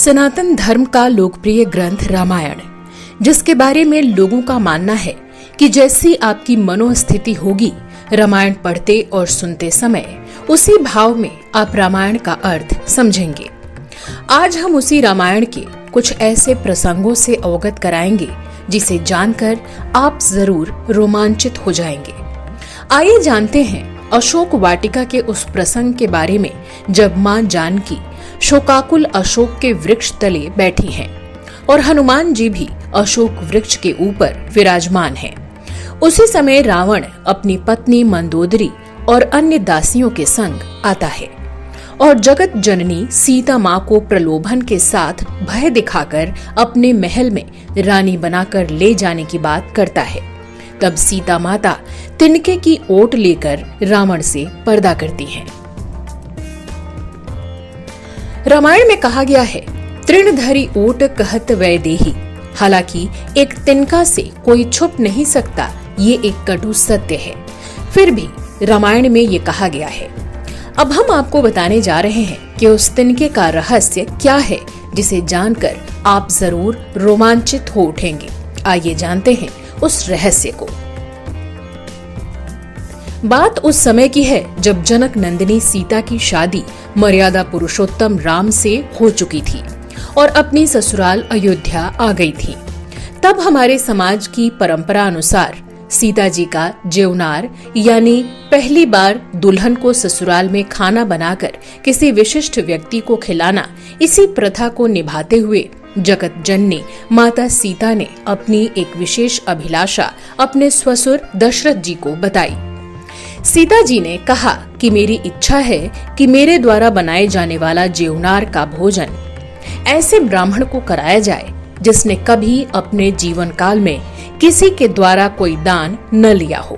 सनातन धर्म का लोकप्रिय ग्रंथ रामायण, जिसके बारे में लोगों का मानना है कि जैसी आपकी मनोस्थिति होगी, रामायण पढ़ते और सुनते समय उसी भाव में आप रामायण का अर्थ समझेंगे। आज हम उसी रामायण के कुछ ऐसे प्रसंगों से अवगत कराएंगे जिसे जानकर आप जरूर रोमांचित हो जाएंगे। आइए जानते हैं अशोक वाटिका के उस प्रसंग के बारे में जब मां जानकी शोकाकुल अशोक के वृक्ष तले बैठी हैं और हनुमान जी भी अशोक वृक्ष के ऊपर विराजमान हैं। उसी समय रावण अपनी पत्नी मंदोदरी और अन्य दासियों के संग आता है और जगत जननी सीता माँ को प्रलोभन के साथ भय दिखाकर अपने महल में रानी बनाकर ले जाने की बात करता है। तब सीता माता तिनके की ओट लेकर रावण से पर्दा करती हैं। रामायण में कहा गया है, तृणधरी ओट कहत वै देही। हालांकि एक तिनका से कोई छुप नहीं सकता, ये एक कटु सत्य है। फिर भी रामायण में ये कहा गया है। अब हम आपको बताने जा रहे हैं कि उस तिनके का रहस्य क्या है, जिसे जानकर आप जरूर रोमांचित हो उठेंगे। आइए जानते हैं उस रहस्य को। बात उस समय की है जब जनक नंदिनी सीता की शादी मर्यादा पुरुषोत्तम राम से हो चुकी थी और अपनी ससुराल अयोध्या आ गई थी। तब हमारे समाज की परंपरा अनुसार सीता जी का जेवनार यानी पहली बार दुल्हन को ससुराल में खाना बनाकर किसी विशिष्ट व्यक्ति को खिलाना, इसी प्रथा को निभाते हुए जगत जननी माता सीता ने अपनी एक विशेष अभिलाषा अपने ससुर दशरथ जी को बताई। सीता जी ने कहा कि मेरी इच्छा है कि मेरे द्वारा बनाए जाने वाला जेवनार का भोजन ऐसे ब्राह्मण को कराया जाए जिसने कभी अपने जीवन काल में किसी के द्वारा कोई दान न लिया हो।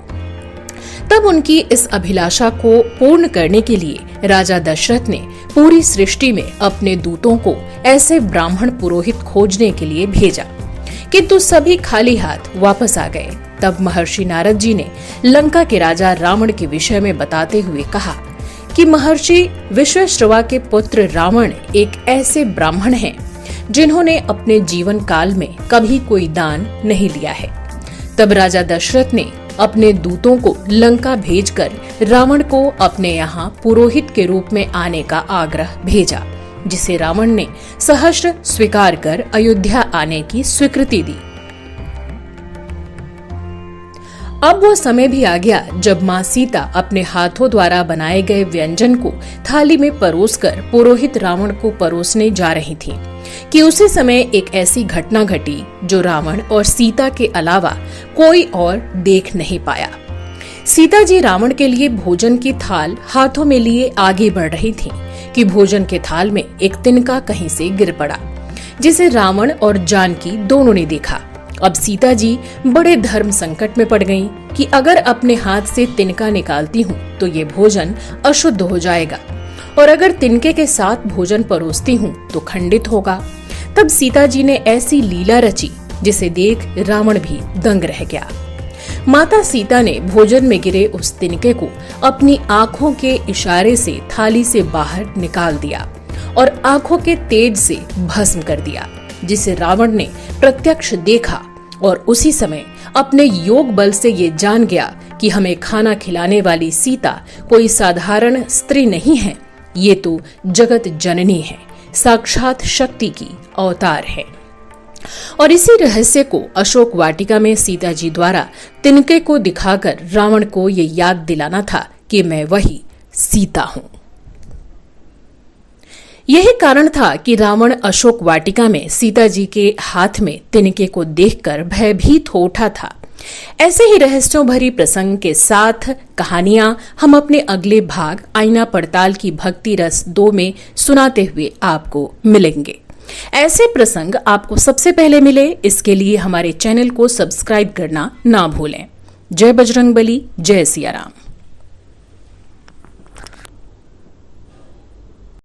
तब उनकी इस अभिलाषा को पूर्ण करने के लिए राजा दशरथ ने पूरी सृष्टि में अपने दूतों को ऐसे ब्राह्मण पुरोहित खोजने के लिए भेजा, किंतु सभी खाली हाथ वापस आ गए। तब महर्षि नारद जी ने लंका के राजा रावण के विषय में बताते हुए कहा कि महर्षि विश्वश्रवा के पुत्र रावण एक ऐसे ब्राह्मण हैं जिन्होंने अपने जीवन काल में कभी कोई दान नहीं लिया है। तब राजा दशरथ ने अपने दूतों को लंका भेजकर रावण को अपने यहाँ पुरोहित के रूप में आने का आग्रह भेजा, जिसे रावण ने सहर्ष स्वीकार कर अयोध्या आने की स्वीकृति दी। अब वो समय भी आ गया जब माँ सीता अपने हाथों द्वारा बनाए गए व्यंजन को थाली में परोसकर पुरोहित रावण को परोसने जा रही थी कि उसी समय एक ऐसी घटना घटी जो रावण और सीता के अलावा कोई और देख नहीं पाया। सीता जी रावण के लिए भोजन की थाल हाथों में लिए आगे बढ़ रही थी कि भोजन के थाल में एक तिनका कहीं से गिर पड़ा, जिसे रावण और जानकी दोनों ने देखा। अब सीता जी बड़े धर्म संकट में पड़ गईं कि अगर अपने हाथ से तिनका निकालती हूँ तो ये भोजन अशुद्ध हो जाएगा और अगर तिनके के साथ भोजन परोसती हूँ तो खंडित होगा। तब सीता जी ने ऐसी लीला रची जिसे देख रावण भी दंग रह गया। माता सीता ने भोजन में गिरे उस तिनके को अपनी आंखों के इशारे से थाली से बाहर निकाल दिया और आंखों के तेज से भस्म कर दिया, जिसे रावण ने प्रत्यक्ष देखा और उसी समय अपने योग बल से ये जान गया कि हमें खाना खिलाने वाली सीता कोई साधारण स्त्री नहीं है, ये तो जगत जननी है, साक्षात शक्ति की अवतार है। और इसी रहस्य को अशोक वाटिका में सीता जी द्वारा तिनके को दिखाकर रावण को ये याद दिलाना था कि मैं वही सीता हूँ। यही कारण था कि रावण अशोक वाटिका में सीता जी के हाथ में तिनके को देखकर भयभीत हो उठा था। ऐसे ही रहस्यों भरी प्रसंग के साथ कहानियां हम अपने अगले भाग आईना पड़ताल की भक्ति रस 2 में सुनाते हुए आपको मिलेंगे। ऐसे प्रसंग आपको सबसे पहले मिले, इसके लिए हमारे चैनल को सब्सक्राइब करना ना भूलें। जय बजरंगबली, जय सिया राम।